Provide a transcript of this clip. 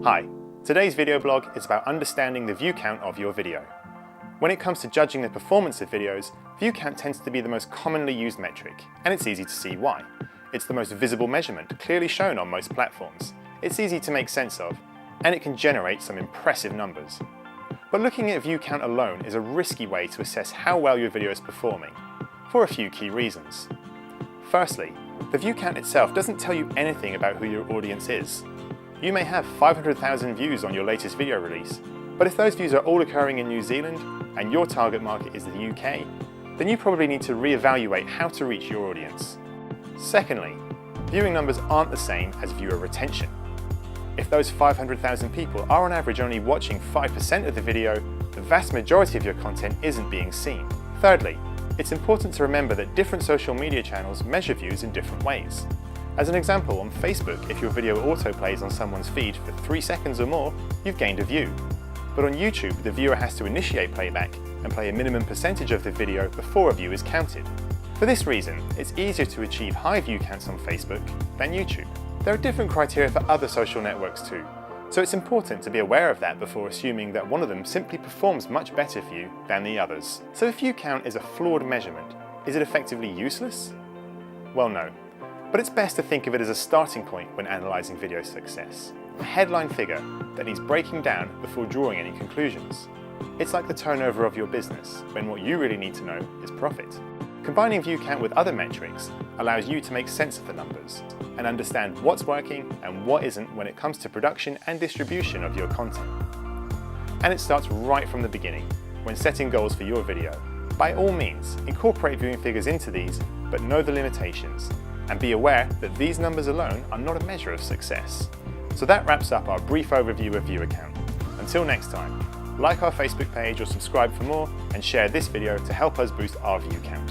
Hi, today's video blog is about understanding the view count of your video. When it comes to judging the performance of videos, view count tends to be the most commonly used metric, and it's easy to see why. It's the most visible measurement, clearly shown on most platforms. It's easy to make sense of, and it can generate some impressive numbers. But looking at view count alone is a risky way to assess how well your video is performing, for a few key reasons. Firstly, the view count itself doesn't tell you anything about who your audience is. You may have 500,000 views on your latest video release, but if those views are all occurring in New Zealand and your target market is the UK, then you probably need to re-evaluate how to reach your audience. Secondly, viewing numbers aren't the same as viewer retention. If those 500,000 people are on average only watching 5% of the video, the vast majority of your content isn't being seen. Thirdly, it's important to remember that different social media channels measure views in different ways. As an example, on Facebook, if your video autoplays on someone's feed for 3 seconds or more, you've gained a view. But on YouTube, the viewer has to initiate playback and play a minimum percentage of the video before a view is counted. For this reason, it's easier to achieve high view counts on Facebook than YouTube. There are different criteria for other social networks too, so it's important to be aware of that before assuming that one of them simply performs much better for you than the others. So if view count is a flawed measurement, is it effectively useless? Well, no. But it's best to think of it as a starting point when analysing video success. A headline figure that needs breaking down before drawing any conclusions. It's like the turnover of your business, when what you really need to know is profit. Combining view count with other metrics allows you to make sense of the numbers and understand what's working and what isn't when it comes to production and distribution of your content. And it starts right from the beginning, when setting goals for your video. By all means, incorporate viewing figures into these, but know the limitations. And be aware that these numbers alone are not a measure of success. So that wraps up our brief overview of viewer count. Until next time, like our Facebook page or subscribe for more and share this video to help us boost our view count.